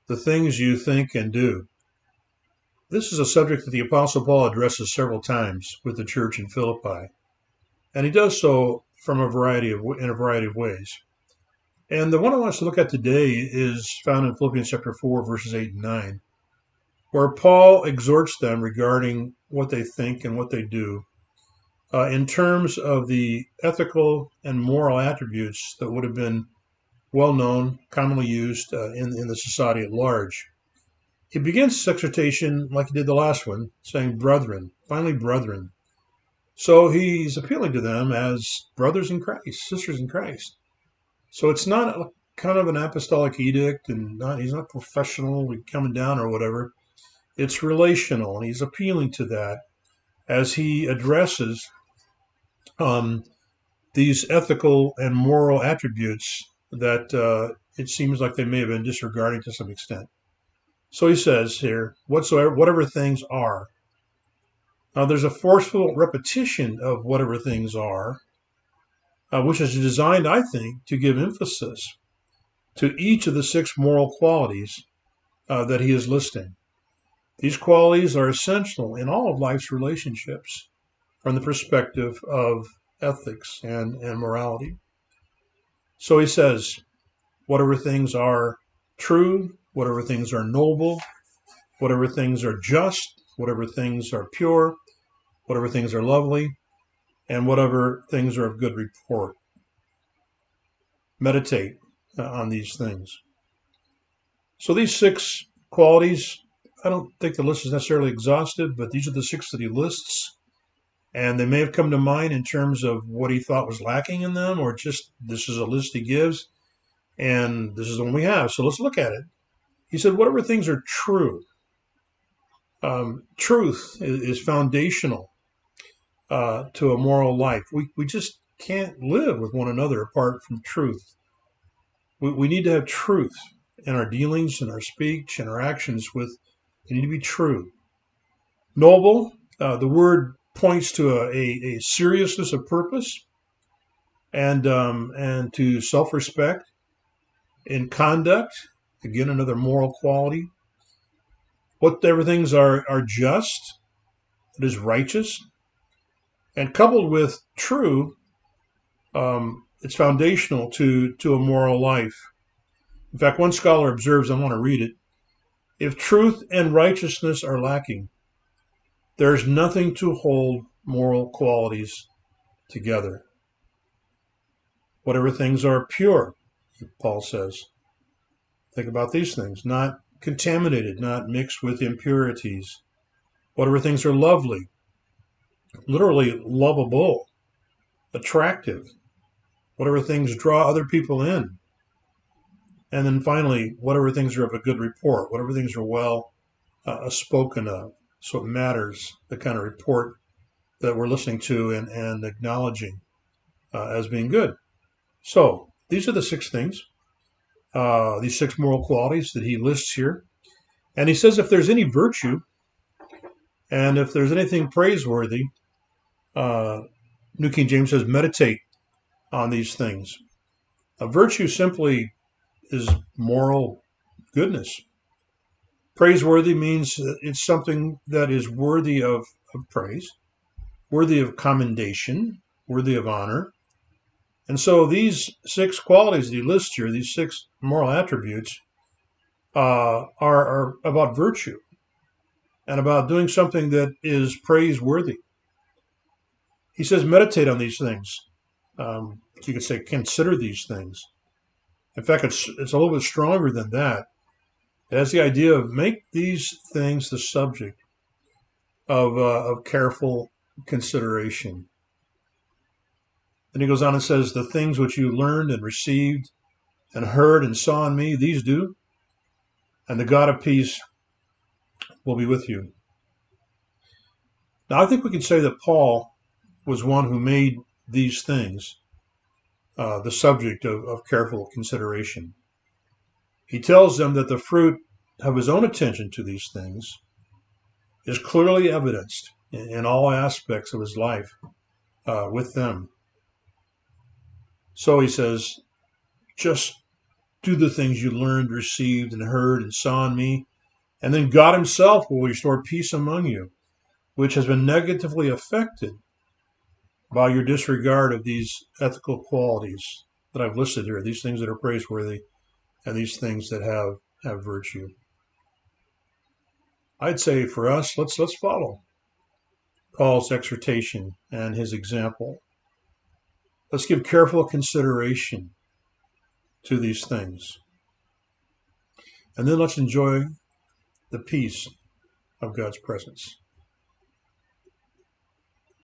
the things you think and do. This is a subject that the Apostle Paul addresses several times with the church in Philippi, and he does so in a variety of ways. And the one I want us to look at today is found in Philippians chapter 4, verses 8 and 9, where Paul exhorts them regarding what they think and what they do in terms of the ethical and moral attributes that would have been well known, commonly used in the society at large. He begins his exhortation like he did the last one, saying, brethren, finally, brethren. So he's appealing to them as brothers in Christ, sisters in Christ. So it's not kind of an apostolic edict, and he's not professional, coming down or whatever. It's relational, and he's appealing to that as he addresses these ethical and moral attributes that it seems like they may have been disregarding to some extent. So he says here, whatever things are. Now there's a forceful repetition of whatever things are, which is designed, I think, to give emphasis to each of the 6 moral qualities that he is listing. These qualities are essential in all of life's relationships from the perspective of ethics and morality. So he says, whatever things are true, whatever things are noble, whatever things are just, whatever things are pure, whatever things are lovely, and whatever things are of good report. Meditate on these things. So these 6 qualities, I don't think the list is necessarily exhaustive, but these are the 6 that he lists. And they may have come to mind in terms of what he thought was lacking in them, or just this is a list he gives, and this is the one we have. So let's look at it. He said, whatever things are true. Truth is foundational to a moral life. We just can't live with one another apart from truth. We need to have truth in our dealings, in our speech, and our actions. They need to be true. Noble, the word points to a seriousness of purpose and to self-respect. In conduct, again, another moral quality. Whatever things are just, it is righteous, and coupled with true, it's foundational to a moral life. In fact, one scholar observes, I want to read it, if truth and righteousness are lacking, there is nothing to hold moral qualities together. Whatever things are pure, Paul says. Think about these things, not contaminated, not mixed with impurities. Whatever things are lovely, literally lovable, attractive. Whatever things draw other people in. And then finally, whatever things are of a good report, whatever things are well spoken of. So it matters the kind of report that we're listening to and acknowledging as being good. So these are the 6 things, these 6 moral qualities that he lists here. And he says if there's any virtue and if there's anything praiseworthy, New King James says meditate on these things. A virtue simply is moral goodness. Praiseworthy means it's something that is worthy of praise, worthy of commendation, worthy of honor. And so these 6 qualities that he lists here, these 6 moral attributes, are about virtue and about doing something that is praiseworthy. He says meditate on these things. You could say consider these things. In fact, it's a little bit stronger than that. It has the idea of make these things the subject of careful consideration. Then he goes on and says, the things which you learned and received and heard and saw in me, these do, and the God of peace will be with you. Now, I think we can say that Paul was one who made these things the subject of careful consideration. He tells them that the fruit of his own attention to these things is clearly evidenced in all aspects of his life with them. So he says, just do the things you learned, received, and heard and saw in me, and then God himself will restore peace among you, which has been negatively affected by your disregard of these ethical qualities that I've listed here, these things that are praiseworthy and these things that have virtue. I'd say for us, let's follow Paul's exhortation and his example. Let's give careful consideration to these things. And then let's enjoy the peace of God's presence.